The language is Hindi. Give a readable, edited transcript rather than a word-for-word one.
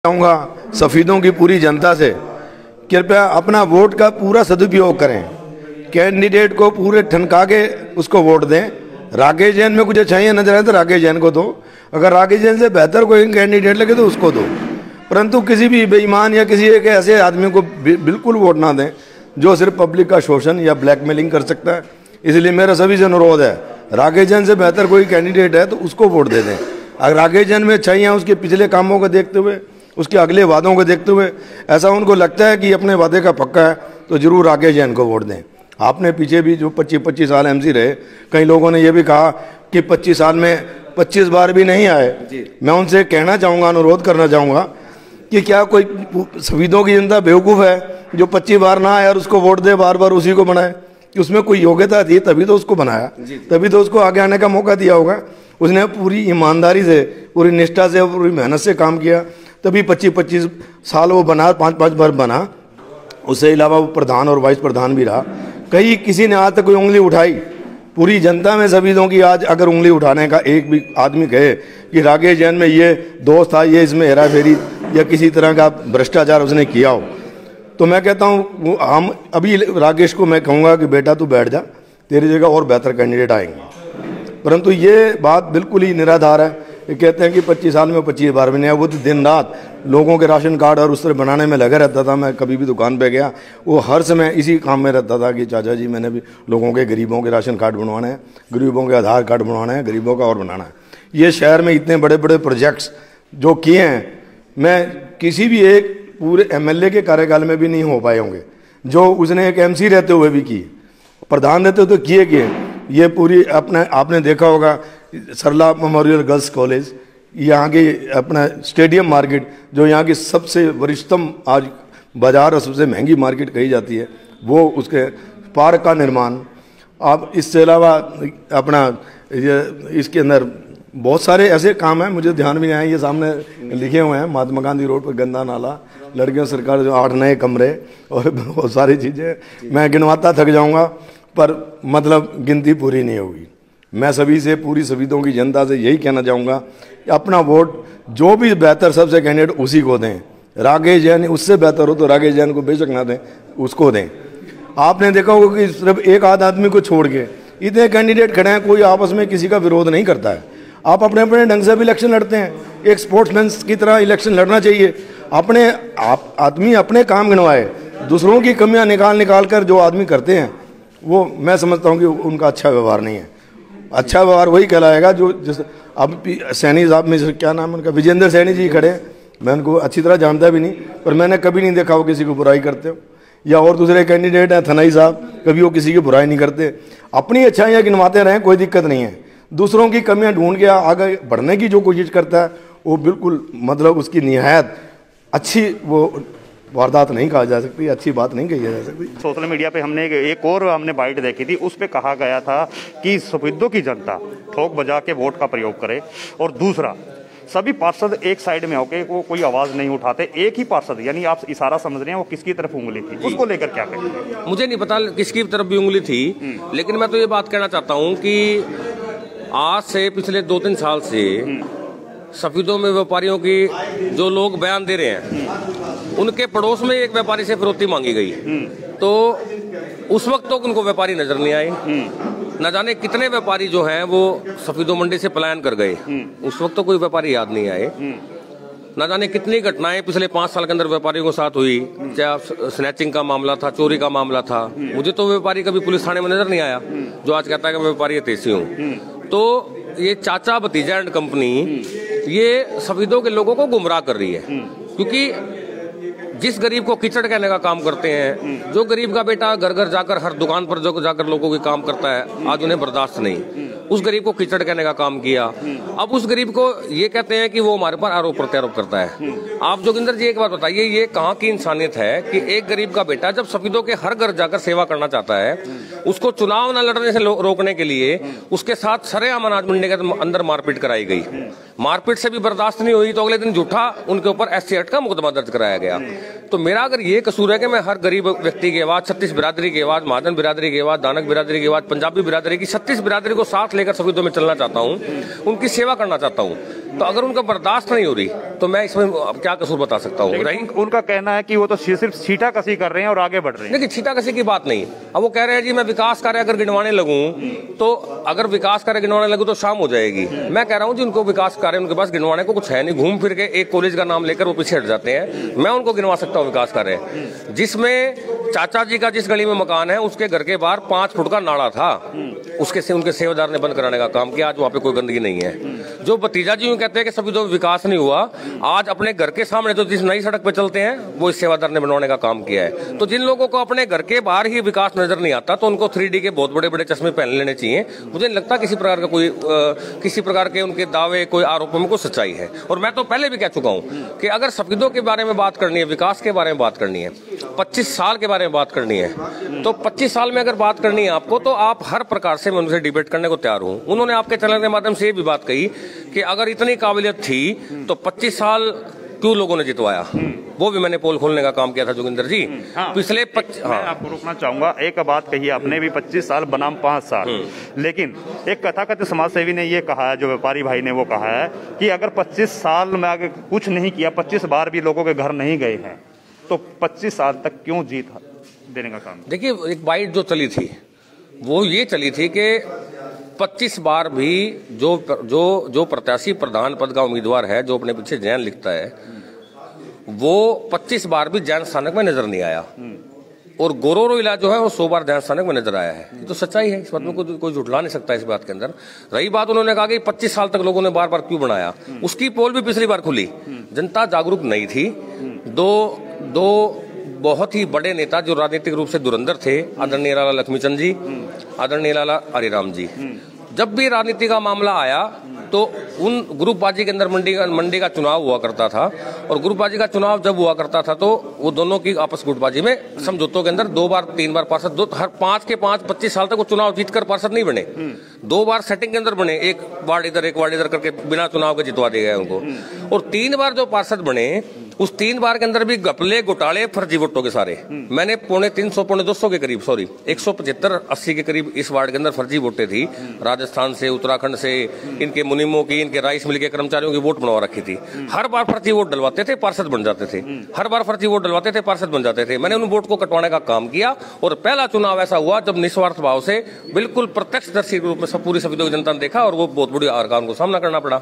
चाहूँगा सफ़ीदों की पूरी जनता से कृपया अपना वोट का पूरा सदुपयोग करें। कैंडिडेट को पूरे ठनका के उसको वोट दें। राकेश जैन में कुछ अच्छाइयाँ नजर आए तो राकेश जैन को दो, अगर राकेश जैन से बेहतर कोई कैंडिडेट लगे तो उसको दो, परंतु किसी भी बेईमान या किसी एक ऐसे आदमी को बिल्कुल वोट ना दें जो सिर्फ पब्लिक का शोषण या ब्लैकमेलिंग कर सकता है। इसलिए मेरा सभी से अनुरोध है, राकेश जैन से बेहतर कोई कैंडिडेट है तो उसको वोट दे दें। अगर राकेश जैन में अच्छाइयाँ उसके पिछले कामों को देखते हुए, उसके अगले वादों को देखते हुए ऐसा उनको लगता है कि अपने वादे का पक्का है तो जरूर राकेश जैन को वोट दें। आपने पीछे भी जो 25 साल एमसी रहे, कई लोगों ने यह भी कहा कि 25 साल में 25 बार भी नहीं आए। मैं उनसे कहना चाहूँगा, अनुरोध करना चाहूँगा कि क्या कोई सफ़ीदों की जनता बेवकूफ़ है जो 25 बार ना आए और उसको वोट दे, बार बार उसी को बनाए? कि उसमें कोई योग्यता थी तभी तो उसको बनाया, तभी तो उसको आगे आने का मौका दिया होगा। उसने पूरी ईमानदारी से, पूरी निष्ठा से, पूरी मेहनत से काम किया, तभी 25 साल वो बना, 5 बार बना। उससे अलावा वो प्रधान और वाइस प्रधान भी रहा। कहीं किसी ने आज तक कोई उंगली उठाई? पूरी जनता में सफ़ीदों की आज अगर उंगली उठाने का एक भी आदमी कहे कि राकेश जैन में ये दोस्त था, ये इसमें हेरा फेरी या किसी तरह का भ्रष्टाचार उसने किया हो, तो मैं कहता हूँ हम अभी राकेश को मैं कहूँगा कि बेटा तू बैठ जा, तेरी जगह और बेहतर कैंडिडेट आएंगे। परंतु ये बात बिल्कुल ही निराधार है। ये कहते हैं कि 25 साल में 25 बार भी नहीं आया। वो तो दिन रात लोगों के राशन कार्ड और उस तरह बनाने में लगा रहता था। मैं कभी भी दुकान पे गया, वो हर समय इसी काम में रहता था कि चाचा जी मैंने भी लोगों के, गरीबों के राशन कार्ड बनवाने हैं, गरीबों के आधार कार्ड बनवाना है, गरीबों का और बनाना है। ये शहर में इतने बड़े बड़े प्रोजेक्ट्स जो किए हैं, मैं किसी भी एक पूरे एमएलए के कार्यकाल में भी नहीं हो पाए होंगे जो उसने एक एमसी रहते हुए भी किए, प्रधान रहते हुए तो किए। ये पूरी अपने आपने देखा होगा सरला मेमोरियल गर्ल्स कॉलेज, यहाँ की अपना स्टेडियम मार्केट जो यहाँ की सबसे वरिष्ठतम आज बाजार और सबसे महंगी मार्केट कही जाती है, वो उसके पार्क का निर्माण। आप इसके अलावा अपना इसके अंदर बहुत सारे ऐसे काम हैं, मुझे ध्यान भी नहीं आए, ये सामने लिखे हुए हैं। महात्मा गांधी रोड पर गंदा नाला, लड़कियों सरकार जो 8 नए कमरे और बहुत सारी चीज़ें, मैं गिनवाता थक जाऊँगा पर मतलब गिनती पूरी नहीं होगी। मैं सभी से, पूरी सफ़ीदों की जनता से यही कहना चाहूँगा कि अपना वोट जो भी बेहतर सबसे कैंडिडेट उसी को दें। राकेश जैन उससे बेहतर हो तो राकेश जैन को बेशक ना दें, उसको दें। आपने देखा होगा कि सिर्फ एक आध आदमी को छोड़ के इतने कैंडिडेट खड़े हैं, कोई आपस में किसी का विरोध नहीं करता है। आप अपने अपने ढंग से भी इलेक्शन लड़ते हैं, एक स्पोर्ट्समैन की तरह इलेक्शन लड़ना चाहिए। अपने आदमी अपने काम गिनवाए, दूसरों की कमियां निकाल कर जो आदमी करते हैं वो मैं समझता हूँ कि उनका अच्छा व्यवहार नहीं है। अच्छा व्यवहार वही कहलाएगा जो जिस अब सैनी साहब में क्या नाम है उनका, विजेंद्र सैनी जी खड़े, मैं उनको अच्छी तरह जानता भी नहीं, पर मैंने कभी नहीं देखा वो किसी को बुराई करते हो। या और दूसरे कैंडिडेट हैं थनाई साहब, कभी वो किसी की बुराई नहीं करते, अपनी अच्छाइयाँ गिनवाते रहें, कोई दिक्कत नहीं है। दूसरों की कमियां ढूंढ के आगे बढ़ने की जो कोशिश करता है वो बिल्कुल मतलब उसकी निहायत अच्छी वो वारदात नहीं कहा जा सकती, अच्छी बात नहीं कही जा सकती। सोशल मीडिया पे हमने एक और बाइट देखी थी, उस पे कहा गया था कि सफ़ीदों की जनता ठोक बजा के वोट का प्रयोग करे, और दूसरा सभी पार्षद एक साइड में होके वो कोई आवाज नहीं उठाते, एक ही पार्षद, यानी आप इशारा समझ रहे हैं वो किसकी तरफ उंगली थी, उसको लेकर क्या कहेंगे? मुझे नहीं पता किसकी तरफ भी उंगली थी, लेकिन मैं तो ये बात कहना चाहता हूँ कि आज से पिछले 2-3 साल से सफ़ीदों में व्यापारियों की जो लोग बयान दे रहे हैं, उनके पड़ोस में एक व्यापारी से फिरौती मांगी गई, तो उस वक्त तो उनको व्यापारी नजर नहीं आए। न जाने कितने व्यापारी जो हैं वो सफ़ीदों मंडी से पलायन कर गए, उस वक्त तो कोई व्यापारी याद नहीं आए। न जाने कितनी घटनाएं पिछले 5 साल के अंदर व्यापारियों के साथ हुई, चाहे स्नैचिंग का मामला था, चोरी का मामला था। मुझे तो व्यापारी कभी पुलिस थाने में नजर नहीं आया जो आज कहता है कि मैं व्यापारी तेजी हूँ। तो ये चाचा भतीजा एंड कंपनी ये सफ़ीदों के लोगों को गुमराह कर रही है, क्योंकि जिस गरीब को कीचड़ कहने का काम करते हैं, जो गरीब का बेटा घर घर जाकर हर दुकान पर जो जाकर लोगों के काम करता है, आज उन्हें बर्दाश्त नहीं, उस गरीब को कीचड़ कहने का काम किया। अब उस गरीब को ये कहते हैं कि वो हमारे पर आरोप प्रत्यारोप करता है। आप जोगिंदर जी एक बात बताइए, ये कहाँ की इंसानियत है कि एक गरीब का बेटा जब सफ़ीदों के हर घर जाकर सेवा करना चाहता है, उसको चुनाव न लड़ने से रोकने के लिए उसके साथ सरेआम अनाज मंडी के अंदर मारपीट कराई गई। मारपीट से भी बर्दाश्त नहीं हुई तो अगले दिन झूठा उनके ऊपर SC एक्ट का मुकदमा दर्ज कराया गया। तो मेरा अगर ये कसूर है कि मैं हर गरीब व्यक्ति की आवाज, 36 बिरादरी की आवाज, महाजन बिरादरी की आवाज, दानक बिरादरी की आवाज, पंजाबी बिरादरी की 36 बिरादरी को साथ बर्दाश्त लेकर सफीदों में चलना चाहता हूँ, उनकी सेवा करना चाहता हूँ। तो अगर उनका बर्दाश्त नहीं हो रही तो मैं इसमें अब क्या कसूर बता सकता हूँ। उनका कहना है कि वो तो सिर्फ छीटाकशी कर रहे हैं और आगे बढ़ रहे हैं। देखिए, छीटाकशी की बात नहीं। अब वो कह रहे हैं जी मैं विकास कार्य अगर गिनवाने लगूं तो अगर विकास कार्य गिनवाने लगूं तो शाम हो जाएगी। मैं कह रहा हूं जी उनको विकास कार्य उनके पास गिनवाने को कुछ है नहीं, घूम फिर के एक कॉलेज का नाम लेकर वो पीछे हट जाते हैं। मैं उनको गिनवा सकता हूं विकास कार्य, जिसमें चाचा जी का जिस गली में मकान है उसके घर के बाहर 5 फुट का नाला था, उसके से उनके सेवादार ने बंद कराने का काम किया। आज वहां पे कोई गंदगी नहीं है। जो भतीजा जी कहते हैं कि सभी तो विकास नहीं हुआ, आज अपने घर के सामने जो जिस नई सड़क पे चलते हैं वो इस सेवादार ने बनवाने का काम किया है। तो जिन लोगों को अपने घर के बाहर ही विकास नजर नहीं आता तो उनको 3D के बहुत बड़े बड़े चश्मे पहन लेने चाहिए। मुझे नहीं लगता किसी प्रकार का कोई किसी प्रकार के उनके दावे कोई आरोपों में कोई सच्चाई है। और मैं तो पहले भी कह चुका हूं कि अगर सफीदों के बारे में बात करनी है, विकास के बारे में बात करनी है, 25 साल के बारे में बात करनी है, तो 25 साल में अगर बात करनी है आपको तो आप हर प्रकार से मैं उनसे डिबेट करने को तैयार हूं। उन्होंने आपके चैनल के माध्यम से ये भी बात कही कि अगर इतनी काबिलियत थी तो 25 साल क्यों लोगों ने जितवाया। वो भी मैंने पोल खोलने का काम किया था जोगिंदर जी। पिछले मैं आपको रोकना चाहूंगा। एक बात कही आपने भी 25 साल बनाम 5 साल, लेकिन एक कथाकथित समाज सेवी ने ये कहा है, जो व्यापारी भाई ने वो कहा है कि अगर 25 साल में आगे कुछ नहीं किया, 25 बार भी लोगों के घर नहीं गए हैं, तो 25 साल तक क्यों जीत देने का काम। देखिए, एक बाइट जो चली थी वो ये चली थी कि 25 बार भी जो प्रत्याशी प्रधान पद का उम्मीदवार है, जो अपने पीछे जैन लिखता है, वो 25 बार भी जैन स्थानक में नजर नहीं आया। और गोरोरो इलाज जो है वो 100 बार जैन स्थानक में नजर आया है। ये तो सच्चाई है, इस बात में कोई झुठला नहीं सकता। इस बात के अंदर रही बात, उन्होंने कहा कि 25 साल तक लोगों ने बार बार क्यों बनाया, उसकी पोल भी पिछली बार खुली, जनता जागरूक नहीं थी। दो बहुत ही बड़े नेता जो राजनीतिक रूप से धुरंधर थे, आदरणीय लाला लक्ष्मीचंद जी, आदरणीय लाला हरिराम जी, जब भी राजनीति का मामला आया तो उन ग्रुपबाजी के अंदर मंडी का चुनाव हुआ करता था। और ग्रुपबाजी का चुनाव जब हुआ करता था तो वो दोनों की आपस गुटबाजी में समझौतों के अंदर 2 बार 3 बार पार्षद, हर 5 के 5 25 साल तक वो चुनाव जीतकर पार्षद नहीं बने। 2 बार सेटिंग के अंदर बने, एक वार्ड इधर करके बिना चुनाव के जितवा दिए गए उनको। और 3 बार जो पार्षद बने, उस 3 बार के अंदर भी घपले घोटाले फर्जी वोटों के सारे। मैंने 250 के करीब 175-80 के करीब इस वार्ड के अंदर फर्जी वोटें थी। राजस्थान से, उत्तराखंड से, इनके मुनिमों की, इनके राइस मिल के कर्मचारियों की वोट बनवा रखी थी। हर बार फर्जी वोट डलवाते थे, पार्षद बन जाते थे। हर बार फर्जी वोट डलवाते थे, पार्षद बन जाते थे। मैंने उन वोट को कटवाने का काम किया। और पहला चुनाव ऐसा हुआ जब निस्वार्थ भाव से बिल्कुल प्रत्यक्षदर्शी रूप में पूरी सफीदों की जनता ने देखा और वो बहुत बड़ी हार का उनको सामना करना पड़ा।